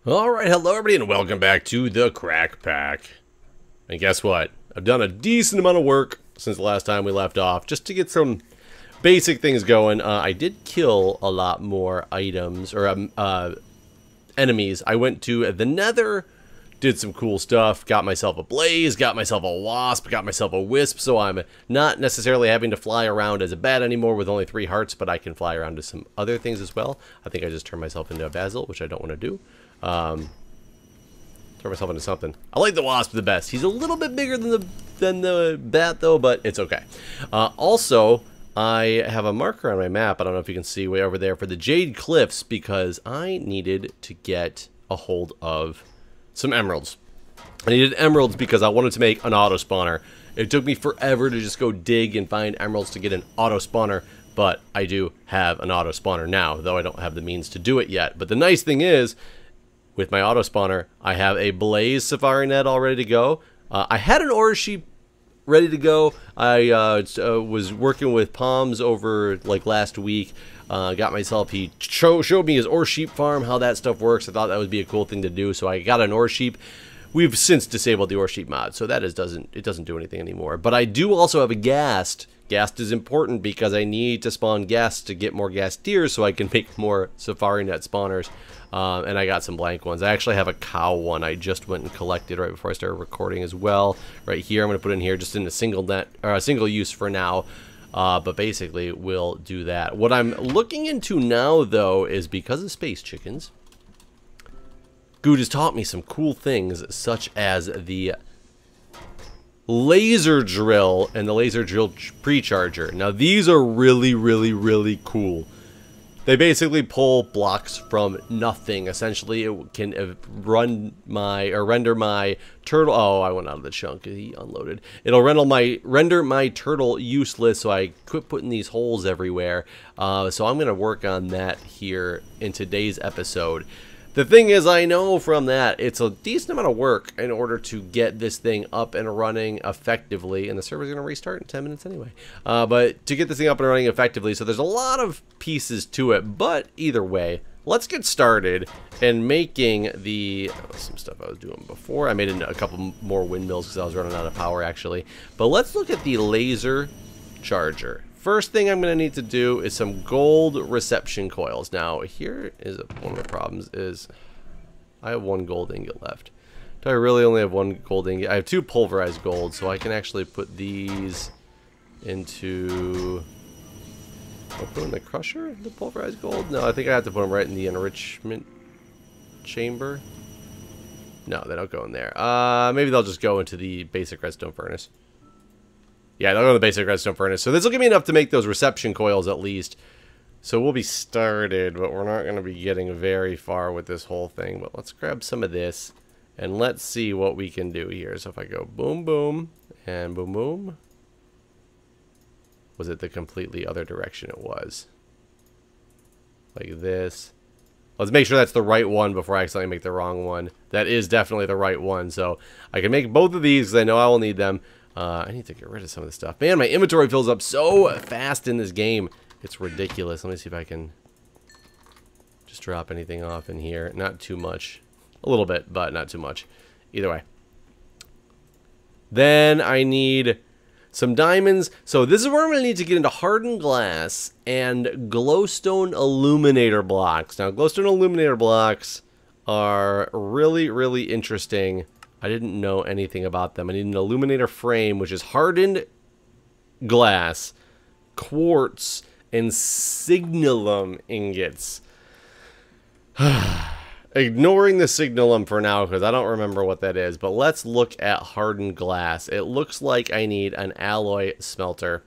Alright, hello everybody and welcome back to the Crack Pack. And guess what? I've done a decent amount of work since the last time we left off, just to get some basic things going. I did kill a lot more items, or enemies. I went to the Nether, did some cool stuff, got myself a blaze, got myself a wasp, got myself a wisp, so I'm not necessarily having to fly around as a bat anymore with only 3 hearts, but I can fly around to some other things as well. I think I just turned myself into a basil, which I don't want to do. Turn myself into something. I like the wasp the best. He's a little bit bigger than the bat though, but it's okay. Also, I have a marker on my map. I don't know if you can see way over there for the Jade Cliffs because I needed to get a hold of some emeralds. I needed emeralds because I wanted to make an auto spawner. It took me forever to just go dig and find emeralds to get an auto spawner, but I do have an auto spawner now, though I don't have the means to do it yet. But the nice thing is, with my auto spawner, I have a blaze safari net all ready to go. I had an ore sheep ready to go. I was working with Palms over like last week. Got myself, he showed me his ore sheep farm, how that stuff works. I thought that would be a cool thing to do, so I got an ore sheep. We've since disabled the ore sheep mod, so that doesn't do anything anymore. But I do also have a ghast. Ghast is important because I need to spawn ghasts to get more ghast deers so I can make more safari net spawners. And I got some blank ones. I actually have a cow one I just went and collected right before I started recording as well. Right here, I'm going to put in here just in a single net or a single use for now. But basically, we'll do that. What I'm looking into now, though, is because of space chickens, Good has taught me some cool things, such as the laser drill and the laser drill precharger. Now, these are really cool. They basically pull blocks from nothing. Essentially, it can render my turtle. Oh, I went out of the chunk. He unloaded. It'll render my turtle useless, so I quit putting these holes everywhere. So I'm gonna work on that here in today's episode. The thing is, I know from that it's a decent amount of work in order to get this thing up and running effectively, and the server's going to restart in 10 minutes anyway. But to get this thing up and running effectively, so there's a lot of pieces to it, but either way, let's get started in making some stuff I was doing before. I made a couple more windmills because I was running out of power actually. But let's look at the laser charger. First thing I'm going to need to do is some gold reception coils. Now, here is one of the problems is I have 1 gold ingot left. Do I really only have 1 gold ingot? I have 2 pulverized gold, so I can actually put these into... I'll put in the crusher, the pulverized gold? No, I think I have to put them right in the enrichment chamber. No, they don't go in there. Maybe they'll just go into the basic redstone furnace. Yeah, they'll go to the basic redstone furnace. So this will give me enough to make those reception coils at least. So we'll be started, but we're not going to be getting very far with this whole thing. But let's grab some of this, and let's see what we can do here. So if I go boom, boom, and boom, boom. Was it the completely other direction it was? Like this. Let's make sure that's the right one before I accidentally make the wrong one. That is definitely the right one. So I can make both of these because I know I will need them. I need to get rid of some of this stuff. Man, my inventory fills up so fast in this game. It's ridiculous. Let me see if I can just drop anything off in here. Not too much. A little bit, but not too much. Either way. Then I need some diamonds. So this is where I'm going to need to get into hardened glass and glowstone illuminator blocks. Now, glowstone illuminator blocks are really interesting. I didn't know anything about them. I need an illuminator frame, which is hardened glass, quartz, and signalum ingots. Ignoring the signalum for now because I don't remember what that is, but let's look at hardened glass. It looks like I need an alloy smelter.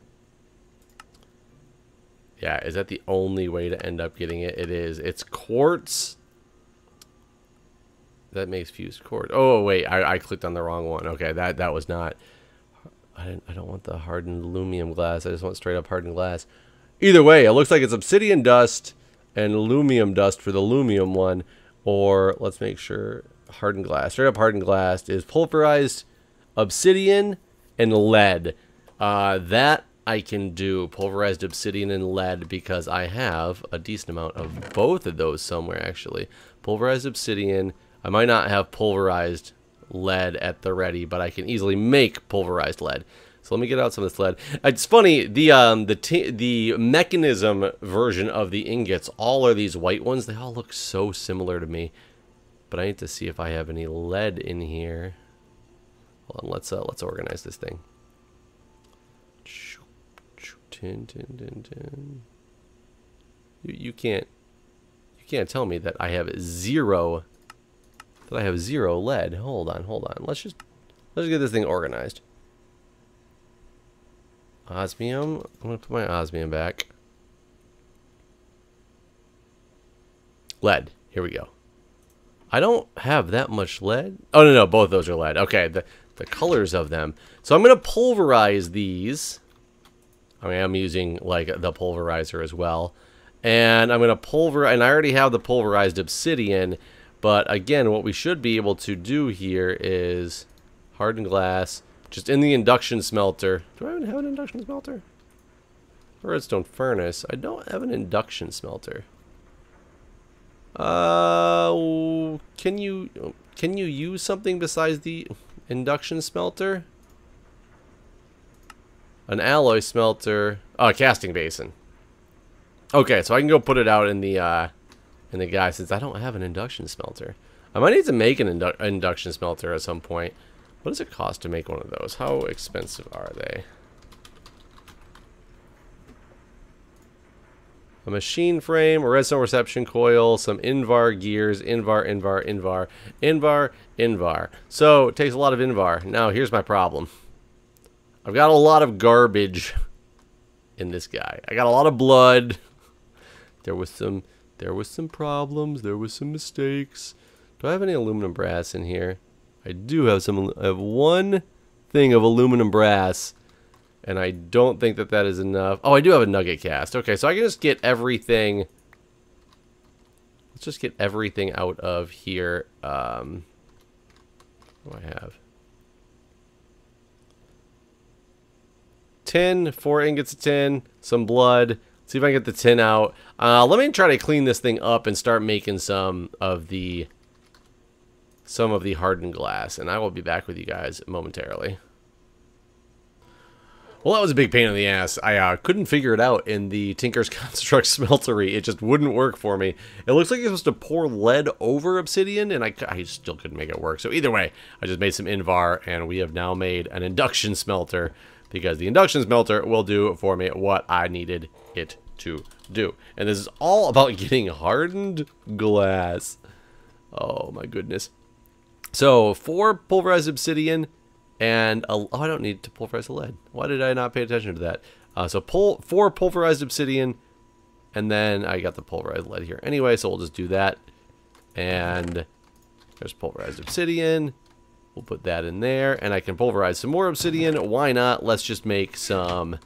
Yeah, is that the only way to end up getting it? It is. It's quartz. That makes fused quartz. Oh wait, I clicked on the wrong one. Okay, that was not. I don't want the hardened aluminum glass. I just want straight up hardened glass. Either way, it looks like it's obsidian dust and aluminum dust for the aluminum one. Or let's make sure hardened glass. Straight up hardened glass is pulverized obsidian and lead. That I can do pulverized obsidian and lead because I have a decent amount of both of those somewhere actually. Pulverized obsidian. I might not have pulverized lead at the ready, but I can easily make pulverized lead. So let me get out some of this lead. It's funny, the mechanism version of the ingots, all are these white ones. They all look so similar to me. But I need to see if I have any lead in here. Hold on, let's organize this thing. You can't tell me that I have zero lead. Hold on. Let's get this thing organized. Osmium. I'm gonna put my osmium back. Lead. Here we go. I don't have that much lead. Oh no, both those are lead. Okay, the colors of them. So I'm gonna pulverize these. I mean, I'm using like the pulverizer as well, and I'm gonna pulverize. And I already have the pulverized obsidian. But again, what we should be able to do here is hardened glass. Just in the induction smelter. Do I even have an induction smelter? Redstone furnace. I don't have an induction smelter. Can you use something besides the induction smelter? An alloy smelter. Oh, a casting basin. Okay, so I can go put it out in the guy since I don't have an induction smelter. I might need to make an induction smelter at some point. What does it cost to make one of those? How expensive are they? A machine frame, a redstone reception coil, some Invar gears, Invar. So, it takes a lot of Invar. Now, here's my problem. I've got a lot of garbage in this guy. I got a lot of blood. There was some problems. There was some mistakes. Do I have any aluminum brass in here? I do have some. I have one thing of aluminum brass, and I don't think that is enough. Oh, I do have a nugget cast. Okay, so I can just get everything. Let's just get everything out of here. What do I have? Tin, 4 ingots of tin, some blood. See if I can get the tin out. Let me try to clean this thing up and start making some of the hardened glass, and I will be back with you guys momentarily. Well, that was a big pain in the ass. I couldn't figure it out in the Tinker's Construct Smeltery. It just wouldn't work for me. It looks like you're supposed to pour lead over obsidian, and I still couldn't make it work. So either way, I just made some Invar, and we have now made an induction smelter, because the induction smelter will do for me what I needed it to do. And this is all about getting hardened glass. Oh my goodness. So 4 pulverized obsidian and oh, I don't need to pulverize the lead. Why did I not pay attention to that? So 4 pulverized obsidian, and then I got the pulverized lead here anyway, so we'll just do that. And there's pulverized obsidian. We'll put that in there, and I can pulverize some more obsidian. Why not? Let's just make some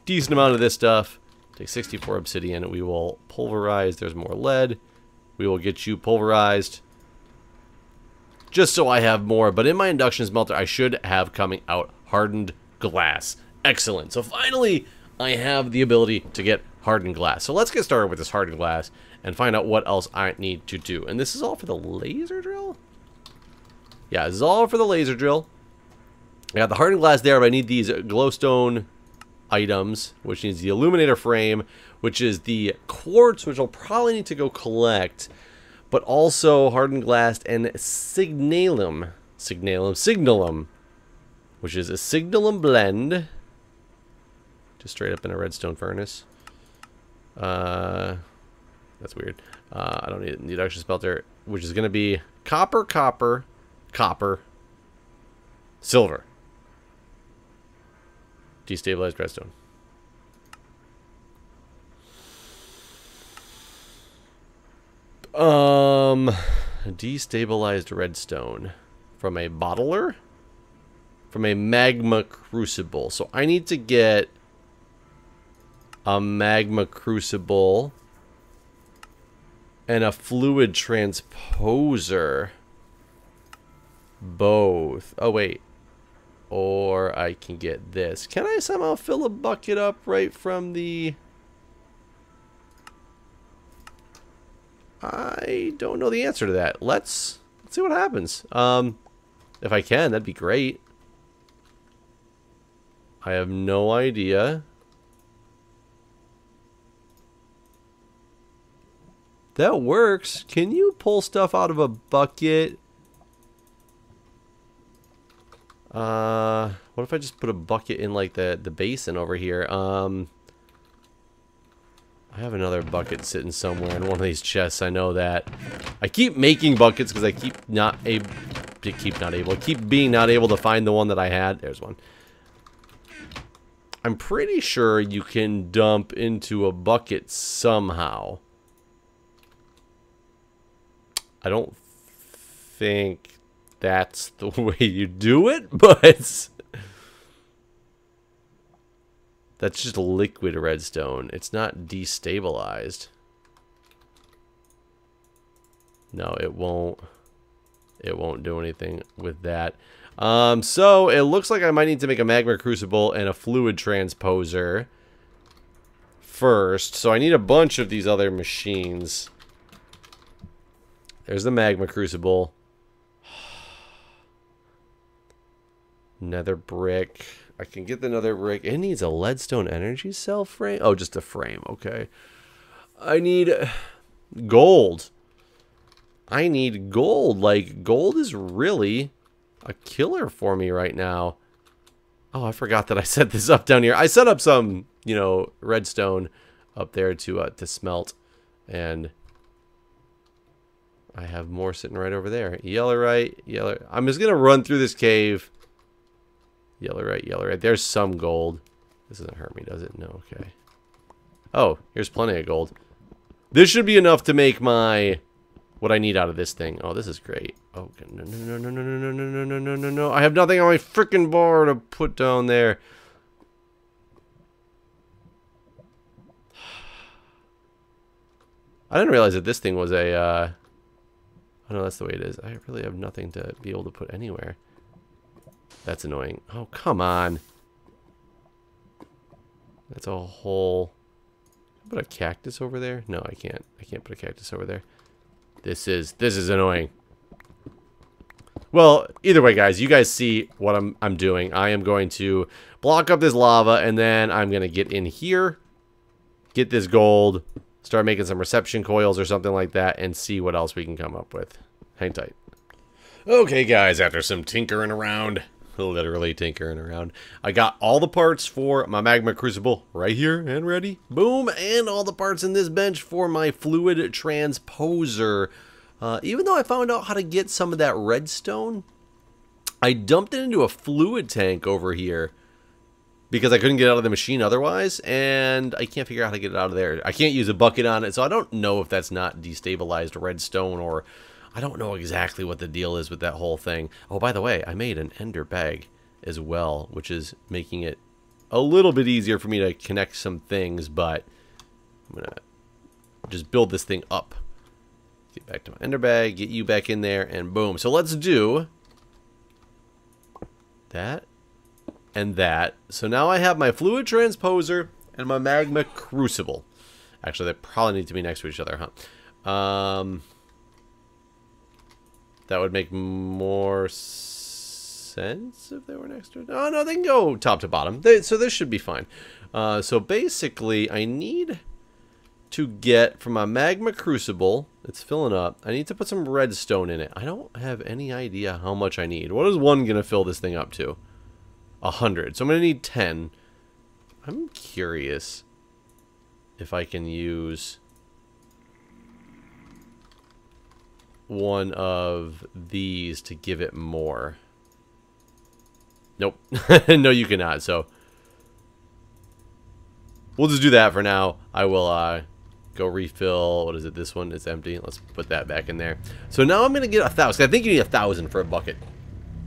decent amount of this stuff. Take 64 obsidian. We will pulverize. There's more lead. We will get you pulverized, just so I have more. But in my induction smelter, I should have coming out hardened glass. Excellent. So finally, I have the ability to get hardened glass. So let's get started with this hardened glass and find out what else I need to do. And this is all for the laser drill? Yeah, this is all for the laser drill. I got the hardened glass there, but I need these glowstone items, which needs the illuminator frame, which is the quartz, which I'll probably need to go collect, but also hardened glass and signalum, which is a signalum blend, just straight up in a redstone furnace. That's weird. I don't need the induction smelter, which is going to be copper, silver, destabilized redstone. Destabilized redstone from a bottler, from a magma crucible. So I need to get a magma crucible and a fluid transposer. Both. Oh, wait. Or I can get this. Can I somehow fill a bucket up right from the... I don't know the answer to that. Let's see what happens. If I can, that'd be great. I have no idea. That works. Can you pull stuff out of a bucket? What if I just put a bucket in like the basin over here? I have another bucket sitting somewhere in one of these chests. I know that. I keep making buckets because I keep being not able to find the one that I had. There's one. I'm pretty sure you can dump into a bucket somehow. I don't think that's the way you do it, but that's just liquid redstone. It's not destabilized. No, it won't. It won't do anything with that. So it looks like I might need to make a magma crucible and a fluid transposer first. So I need a bunch of these other machines. There's the magma crucible. Nether brick. I can get the nether brick. It needs a leadstone energy cell frame. Oh, just a frame. Okay. I need gold. I need gold. Like, gold is really a killer for me right now. Oh, I forgot that I set this up down here. I set up some, you know, redstone up there to smelt, and I have more sitting right over there. Yellowite, yellow. I'm just gonna run through this cave. Yellowite, yellowite. There's some gold. This doesn't hurt me, does it? No. Okay. Oh, here's plenty of gold. This should be enough to make my what I need out of this thing. Oh, this is great. Oh, no, no, no, no, no, no, no, no, no, no, no, no. I have nothing on my freaking bar to put down there. I didn't realize that this thing was a, oh no, that's the way it is. I really have nothing to be able to put anywhere. That's annoying. Oh, come on. That's a whole... Put a cactus over there? No, I can't. I can't put a cactus over there. This is annoying. Well, either way, guys, you guys see what I'm doing. I am going to block up this lava, and then I'm going to get in here, get this gold, start making some reception coils or something like that, and see what else we can come up with. Hang tight. Okay, guys, after some tinkering around, literally tinkering around, I got all the parts for my magma crucible right here and ready. Boom, and all the parts in this bench for my fluid transposer. Even though I found out how to get some of that redstone, I dumped it into a fluid tank over here because I couldn't get it out of the machine otherwise, and I can't figure out how to get it out of there. I can't use a bucket on it, so I don't know if that's not destabilized redstone, or I don't know exactly what the deal is with that whole thing. Oh, by the way, I made an ender bag as well, which is making it a little bit easier for me to connect some things, but I'm going to just build this thing up. Get back to my ender bag, get you back in there, and boom. So let's do that and that. So now I have my fluid transposer and my magma crucible. Actually, they probably need to be next to each other, huh? That would make more sense if they were next to it. Oh, no, they can go top to bottom. So this should be fine. So basically, I need to get from my magma crucible, it's filling up, I need to put some redstone in it. I don't have any idea how much I need. What is one going to fill this thing up to? 100. So I'm going to need 10. I'm curious if I can use one of these to give it more. Nope. No, you cannot. So we'll just do that for now. I will go refill. What is it? This one is empty. Let's put that back in there. So now I'm going to get 1,000. I think you need 1,000 for a bucket.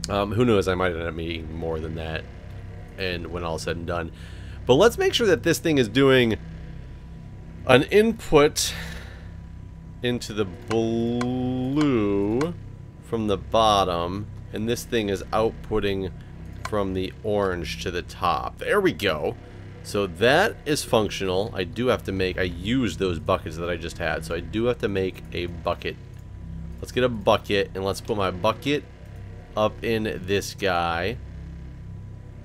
Who knows? I might end up needing more than that, and when all is said and done. But let's make sure that this thing is doing an input into the blue from the bottom, and this thing is outputting from the orange to the top. There we go. So that is functional. I do have to make... I used those buckets that I just had. So I do have to make a bucket. Let's get a bucket. And let's put my bucket up in this guy.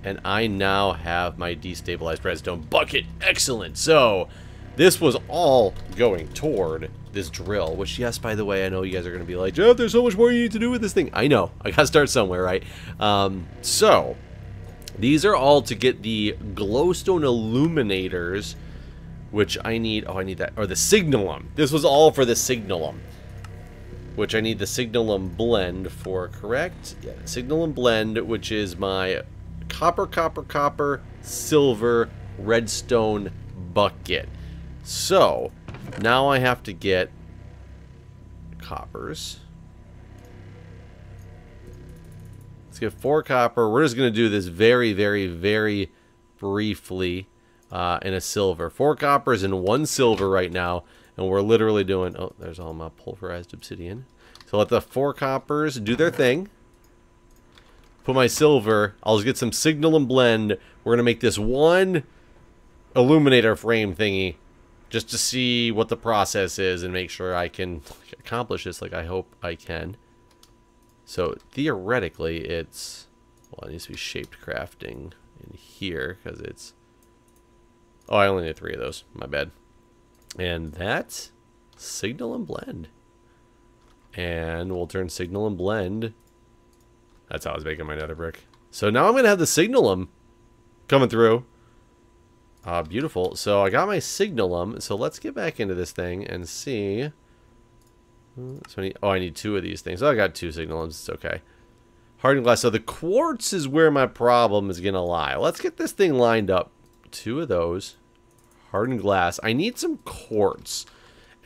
And I now have my destabilized redstone bucket. Excellent. So this was all going toward this drill. Which, yes, by the way, I know you guys are going to be like, Jeff, there's so much more you need to do with this thing. I know. I got to start somewhere, right? So... these are all to get the glowstone illuminators, which I need... oh, I need that. Or the signalum. This was all for the signalum. Which I need the signalum blend for, correct? Yeah, signalum blend, which is my copper, silver, redstone bucket. So, now I have to get coppers. Let's get 4 copper. We're just going to do this very, very, very briefly in a silver. 4 coppers and 1 silver right now. And we're literally doing... oh, there's all my pulverized obsidian. So let the 4 coppers do their thing. Put my silver. I'll just get some signalum blend. We're going to make this 1 illuminator frame thingy. Just to see what the process is and make sure I can accomplish this like I hope I can. So, theoretically, it's... well, it needs to be shaped crafting in here, because it's... oh, I only need 3 of those. My bad. And that's signal and blend. And we'll turn signal and blend. That's how I was making my nether brick. So now I'm going to have the signalum coming through. Beautiful. So I got my signalum. So let's get back into this thing and see... so I need 2 of these things. Oh, I got 2 signalums. It's okay. Hardened glass. So the quartz is where my problem is going to lie. Let's get this thing lined up. 2 of those. Hardened glass. I need some quartz.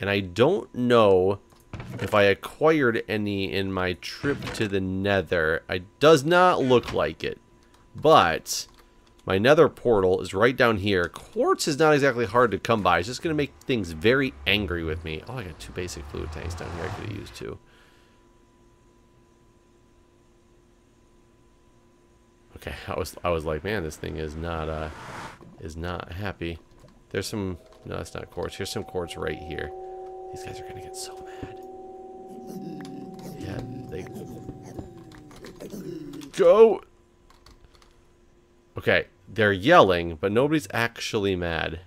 And I don't know if I acquired any in my trip to the nether. It does not look like it. But my nether portal is right down here. Quartz is not exactly hard to come by. It's just going to make things very angry with me. Oh, I got 2 basic fluid tanks down here I could have used too. Okay, I was like, man, this thing is not happy. There's some... no, that's not quartz. Here's some quartz right here. These guys are going to get so mad. Yeah, they... go! Okay, they're yelling, but nobody's actually mad.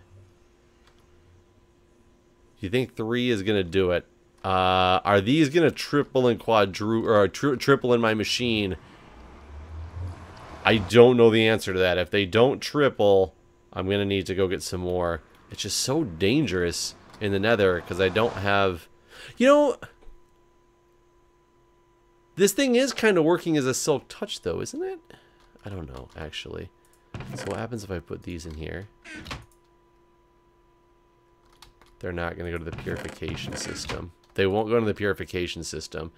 Do you think 3 is going to do it? Are these going to triple and triple in my machine? I don't know the answer to that. If they don't triple, I'm going to need to go get some more. It's just so dangerous in the nether because I don't have... you know... this thing is kind of working as a silk touch, though, isn't it? I don't know, actually. So what happens if I put these in here? They're not going to go to the purification system. They won't go to the purification system.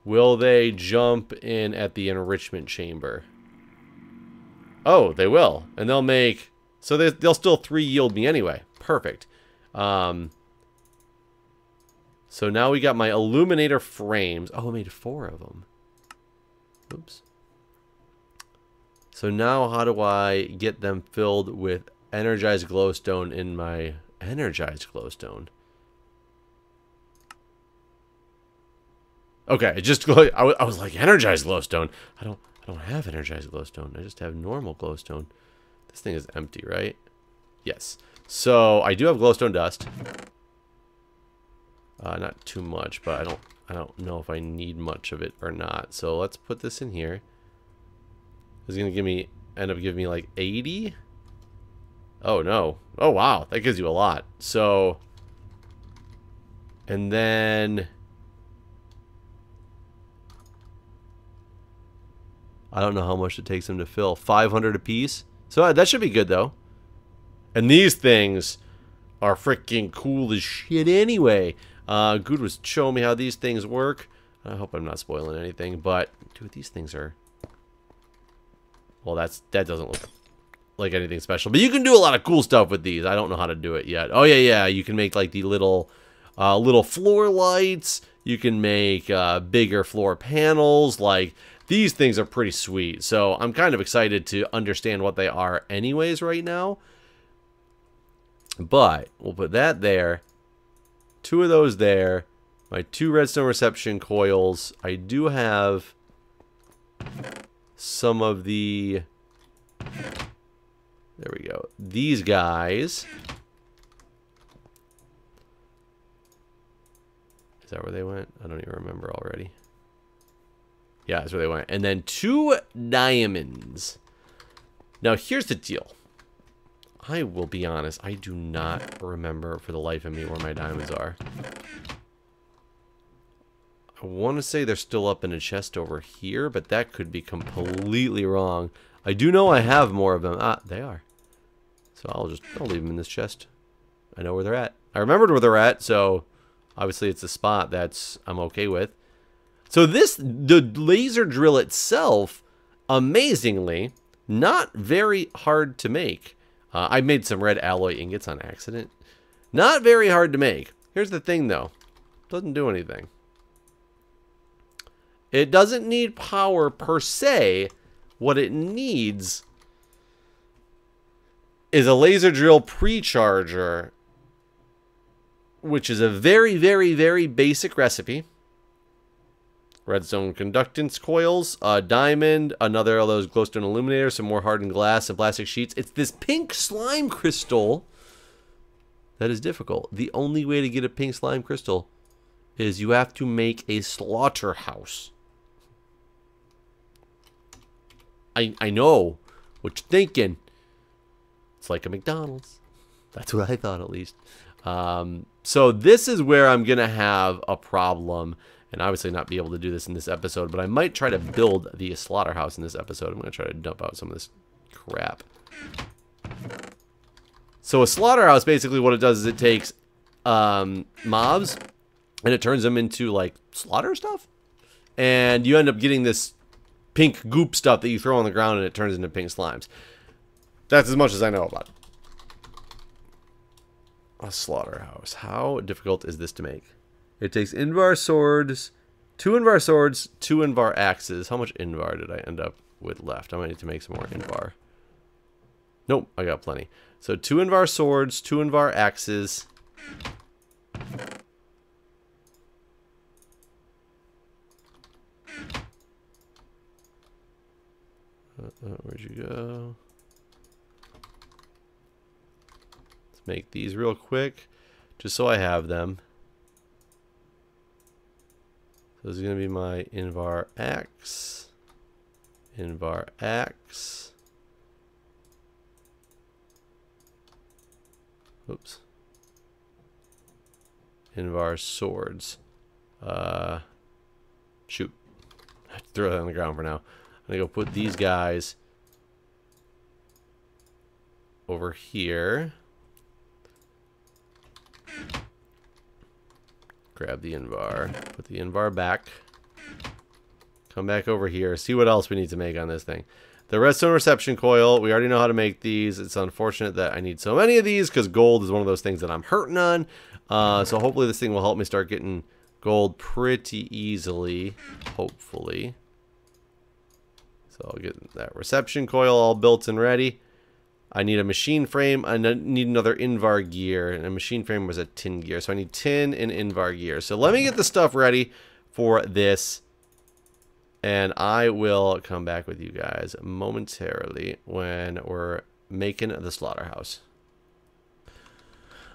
Will they jump in at the enrichment chamber? Oh, they will. And they'll make... so they'll still 3 yield me anyway. Perfect. So now we got my illuminator frames. Oh, I made 4 of them. Oops. So now how do I get them filled with energized glowstone in my energized glowstone? Okay, just I was like energized glowstone. I don't have energized glowstone. I just have normal glowstone. This thing is empty, right? Yes. So I do have glowstone dust. Not too much, but I don't know if I need much of it or not. So let's put this in here. It's gonna end up giving me like 80. Oh no. Oh wow, that gives you a lot. So, and then I don't know how much it takes them to fill. 500 a piece. So that should be good though. And these things are freaking cool as shit anyway. Good was showing me how these things work. I hope I'm not spoiling anything, but dude, these things are... well, that doesn't look like anything special. But you can do a lot of cool stuff with these. I don't know how to do it yet. Oh yeah, you can make like the little floor lights. You can make bigger floor panels. Like, these things are pretty sweet. So I'm kind of excited to understand what they are anyways right now. But we'll put that there. 2 of those there. My 2 redstone reception coils. I do have some of the... There we go. These guys. Is that where they went? I don't even remember already. Yeah, that's where they went. And then 2 diamonds. Now, here's the deal. I will be honest. I do not remember for the life of me where my diamonds are. I want to say they're still up in a chest over here, but that could be completely wrong. I do know I have more of them. Ah, they are. So I'll leave them in this chest. I know where they're at. I remembered where they're at, so obviously it's a spot that's I'm okay with. So the laser drill itself, amazingly, not very hard to make. I made some red alloy ingots on accident. Not very hard to make. Here's the thing, though. Doesn't do anything. It doesn't need power per se. What it needs is a laser drill pre-charger, which is a very, very, very basic recipe. Redstone conductance coils, a diamond, another of those glowstone illuminators, some more hardened glass and plastic sheets. It's this pink slime crystal that is difficult. The only way to get a pink slime crystal is you have to make a slaughterhouse. I know what you're thinking. It's like a McDonald's. That's what I thought, at least. So this is where I'm going to have a problem. And obviously not be able to do this in this episode. But I might try to build the slaughterhouse in this episode. I'm going to try to dump out some of this crap. So a slaughterhouse, basically what it does is it takes mobs. And it turns them into, like, slaughter stuff. And you end up getting this pink goop stuff that you throw on the ground. And it turns into pink slimes. That's as much as I know about it. A slaughterhouse. How difficult is this to make? It takes Invar swords, 2 Invar swords, 2 Invar axes. How much Invar did I end up with left? I might need to make some more Invar. Nope, I got plenty. So 2 Invar swords, 2 Invar axes. Where'd you go? Let's make these real quick, just so I have them. This is going to be my Invar axe. Invar axe. Oops. Invar swords. Shoot. I have to throw that on the ground for now. I'm going to go put these guys over here. Grab the Invar. Put the Invar back. Come back over here. See what else we need to make on this thing. The redstone reception coil. We already know how to make these. It's unfortunate that I need so many of these because gold is one of those things that I'm hurting on. So hopefully this thing will help me start getting gold pretty easily. Hopefully. So I'll get that reception coil all built and ready. I need a machine frame. I need another Invar gear. And a machine frame was a tin gear. So I need tin and Invar gear. So let me get the stuff ready for this. And I will come back with you guys momentarily when we're making the slaughterhouse.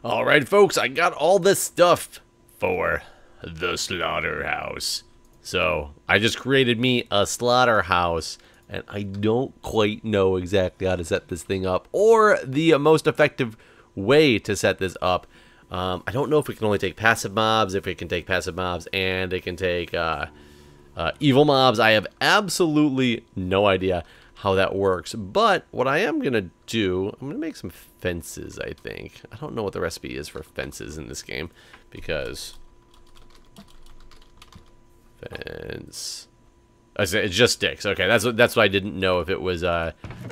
Alright, folks. I got all this stuff for the slaughterhouse. So I just created me a slaughterhouse. And I don't quite know exactly how to set this thing up or the most effective way to set this up. I don't know if we can only take passive mobs, if it can take passive mobs, and it can take evil mobs. I have absolutely no idea how that works. But what I am going to do, I'm going to make some fences, I think. I don't know what the recipe is for fences in this game because... Fence... It's just sticks. Okay, that's what I didn't know, if it was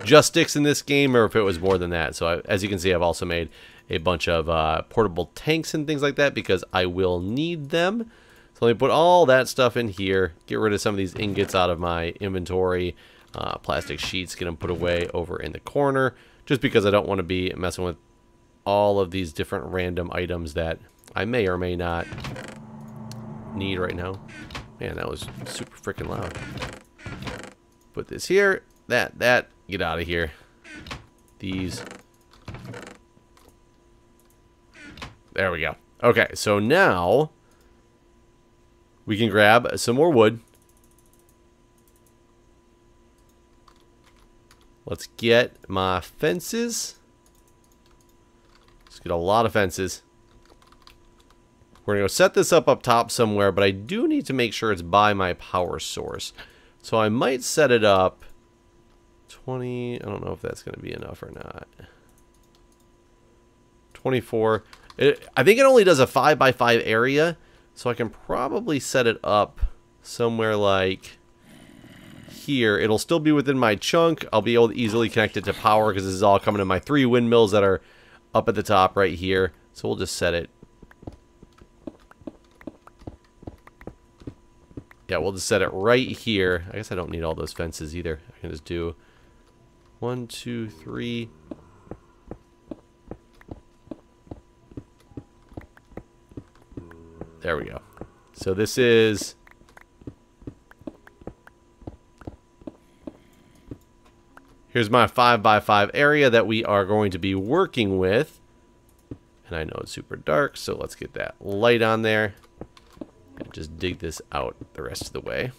just sticks in this game or if it was more than that. So as you can see, I've also made a bunch of portable tanks and things like that because I will need them. So let me put all that stuff in here, get rid of some of these ingots out of my inventory, plastic sheets, get them put away over in the corner, just because I don't want to be messing with all of these different random items that I may or may not need right now. Man, that was super freaking loud. Put this here. That. Get out of here. These. There we go. Okay, so now we can grab some more wood. Let's get my fences. Let's get a lot of fences. We're going to go set this up top somewhere, but I do need to make sure it's by my power source. So I might set it up 20. I don't know if that's going to be enough or not. 24. I think it only does a 5x5 area, so I can probably set it up somewhere like here. It'll still be within my chunk. I'll be able to easily connect it to power because this is all coming to my 3 windmills that are up at the top right here. So we'll just set it. Yeah, we'll just set it right here. I guess I don't need all those fences either. I can just do 1, 2, 3. There we go. So this is... Here's my 5x5 area that we are going to be working with. And I know it's super dark, so let's get that light on there. And just dig this out the rest of the way.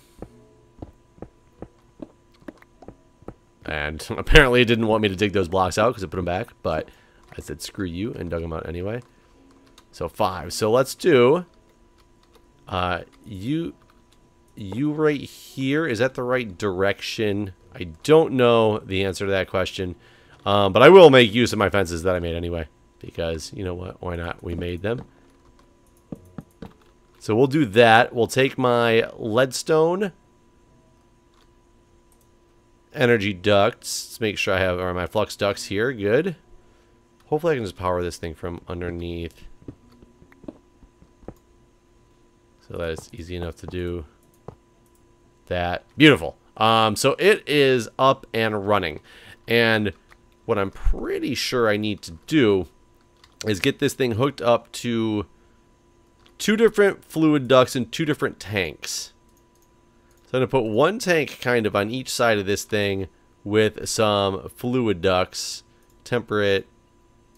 And apparently it didn't want me to dig those blocks out because I put them back. But I said screw you and dug them out anyway. So 5. So let's do... you right here. Is that the right direction? I don't know the answer to that question. But I will make use of my fences that I made anyway. Because, you know what? Why not? We made them. So we'll do that. We'll take my leadstone energy ducts. Let's make sure I have my flux ducts here. Good. Hopefully I can just power this thing from underneath. So that it's easy enough to do that. Beautiful. So it is up and running. And what I'm pretty sure I need to do is get this thing hooked up to 2 different fluid ducts and 2 different tanks. So I'm going to put 1 tank kind of on each side of this thing with some fluid ducts. Temperate,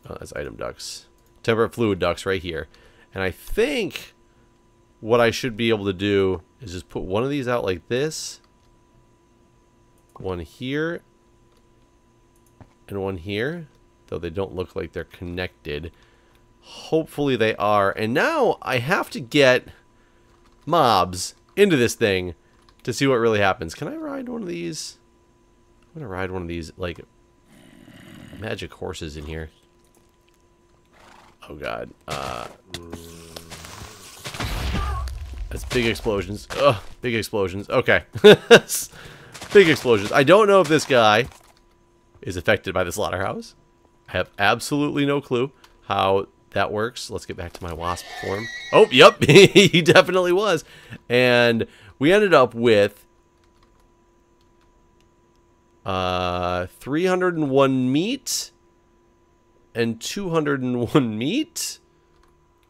oh, that's item ducts. Temperate fluid ducts right here. And I think what I should be able to do is just put one of these out like this. One here. And one here. Though they don't look like they're connected. Hopefully they are. And now I have to get mobs into this thing to see what really happens. Can I ride one of these? I'm going to ride one of these, like, magic horses in here. Oh, God. That's big explosions. Ugh, big explosions. Okay. Big explosions. I don't know if this guy is affected by the slaughterhouse. I have absolutely no clue how that works. Let's get back to my wasp form. Oh, yep. He definitely was. And we ended up with 301 meat and 201 meat.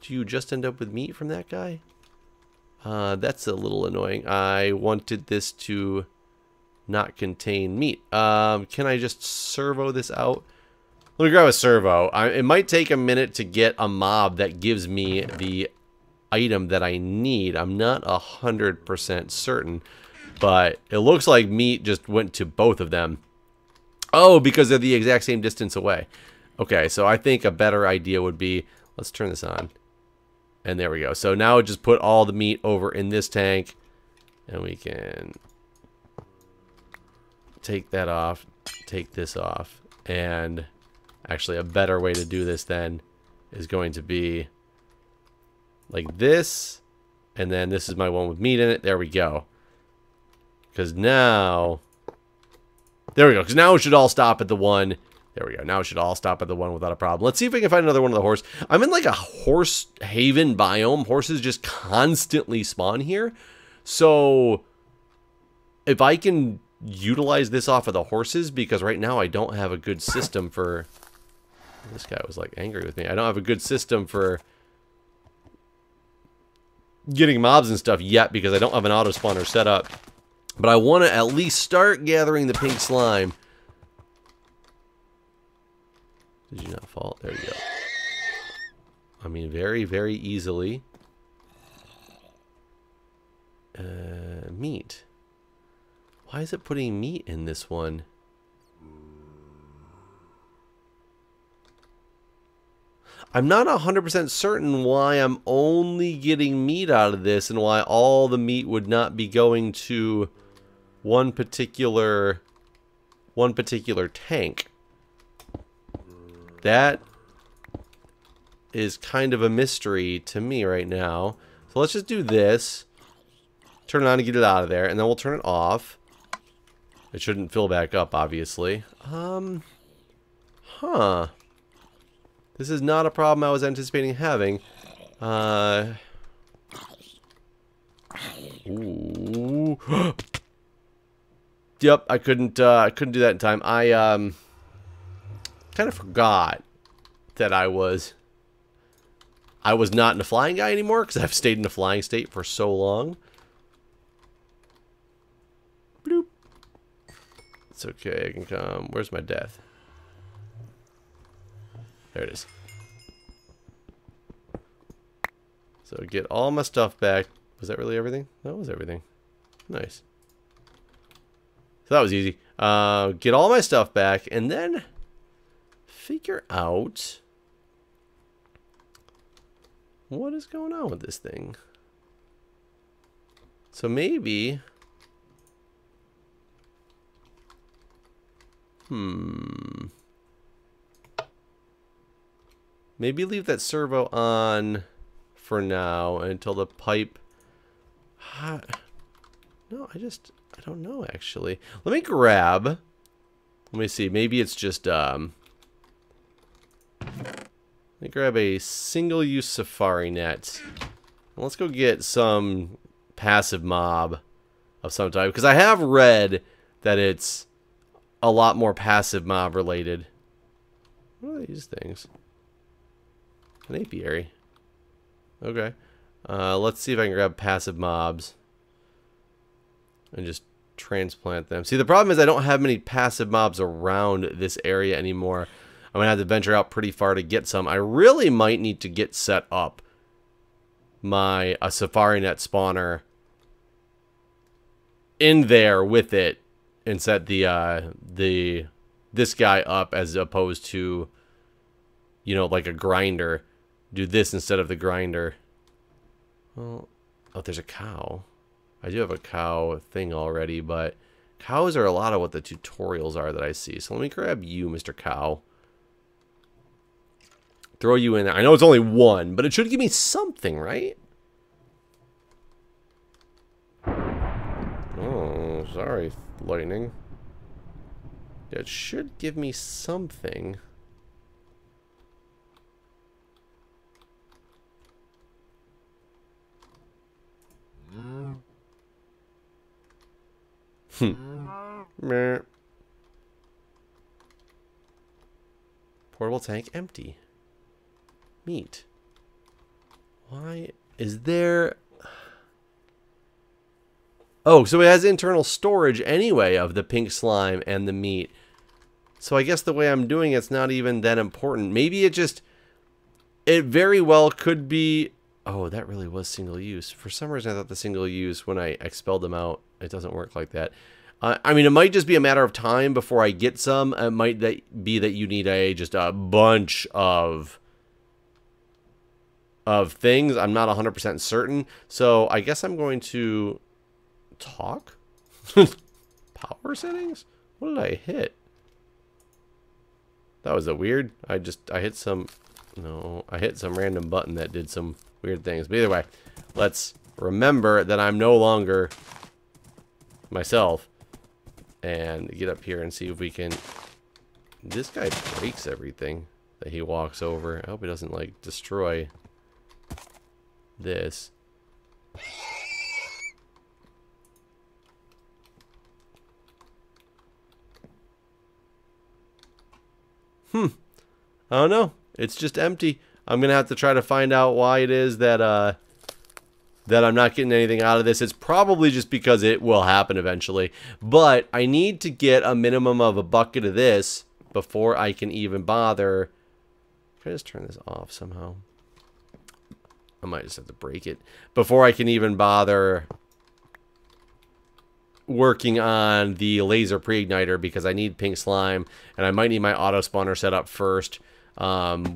Do you just end up with meat from that guy? That's a little annoying. I wanted this to not contain meat. Can I just servo this out? Let me grab a servo. It might take a minute to get a mob that gives me the item that I need. I'm not 100% certain, but it looks like meat just went to both of them. Oh, because they're the exact same distance away. Okay, so I think a better idea would be, let's turn this on. And there we go. So now just put all the meat over in this tank, and we can take that off, take this off, and actually a better way to do this then is going to be like this, and then this is my one with meat in it. There we go. Because now, there we go. Because now it should all stop at the one. There we go. Now it should all stop at the one without a problem. Let's see if we can find another one of the horse. I'm in like a horse haven biome. Horses just constantly spawn here. So if I can utilize this off of the horses, because right now I don't have a good system for This guy was like angry with me. I don't have a good system for getting mobs and stuff yet because I don't have an auto spawner set up. But I want to at least start gathering the pink slime. Did you not fall? There you go. I mean, very, very easily. Meat. Why is it putting meat in this one? I'm not 100% certain why I'm only getting meat out of this and why all the meat would not be going to one particular tank. That is kind of a mystery to me right now. So let's just do this. Turn it on to get it out of there, and then we'll turn it off. It shouldn't fill back up, obviously. This is not a problem I was anticipating having. Ooh. Yep, I couldn't do that in time. I kind of forgot that I was not in a flying guy anymore because I've stayed in a flying state for so long. Bloop. It's okay, I can come. Where's my death? There it is. So get all my stuff back. Was that really everything? That was everything. Nice. So that was easy. Get all my stuff back and then figure out what is going on with this thing. So maybe... Maybe leave that servo on for now until the pipe... No, I don't know, actually. Let me grab... Let me see. Maybe it's just... Let me grab a single-use safari net. Let's go get some passive mob of some type. Because I have read that it's a lot more passive mob related. What are these things? An apiary. Okay. Let's see if I can grab passive mobs. And just transplant them. See, the problem is I don't have many passive mobs around this area anymore. I'm going to have to venture out pretty far to get some. I really might need to get set up a safari net spawner in there with it and set this guy up as opposed to, you know, like a grinder. Do this instead of the grinder. Well, oh, there's a cow. I do have a cow thing already, but cows are a lot of what the tutorials are that I see. So let me grab you, Mr. Cow. Throw you in there. I know it's only one, but it should give me something, right? Oh, sorry, lightning. It should give me something. Portable tank empty. Meat. Why is there... Oh, so it has internal storage anyway of the pink slime and the meat. So I guess the way I'm doing it's not even that important. Maybe it just... It very well could be... Oh, that really was single use. For some reason I thought the single use, when I expelled them out, it doesn't work like that. I mean, it might just be a matter of time before I get some. It might be that you need just a bunch of things. I'm not 100% certain. So I guess I'm going to talk. Power settings? What did I hit? That was a weird. I hit some. No, I hit some random button that did some weird things. But either way, let's remember that I'm no longer myself. And get up here and see if we can... This guy breaks everything that he walks over. I hope he doesn't, like, destroy this. I don't know. It's just empty. I'm going to have to try to find out why it is that that I'm not getting anything out of this. It's probably just because it will happen eventually. But I need to get a minimum of a bucket of this before I can even bother. Can I just turn this off somehow? I might just have to break it. Before I can even bother working on the laser pre-igniter, because I need pink slime. And I might need my auto spawner set up first.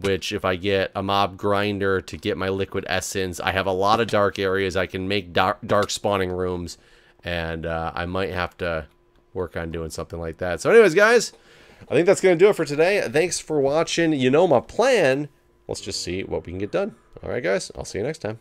Which if I get a mob grinder to get my liquid essence, I have a lot of dark areas. I can make dark spawning rooms, and I might have to work on doing something like that. So anyways, guys, I think that's going to do it for today. Thanks for watching. You know my plan. Let's just see what we can get done. All right, guys, I'll see you next time.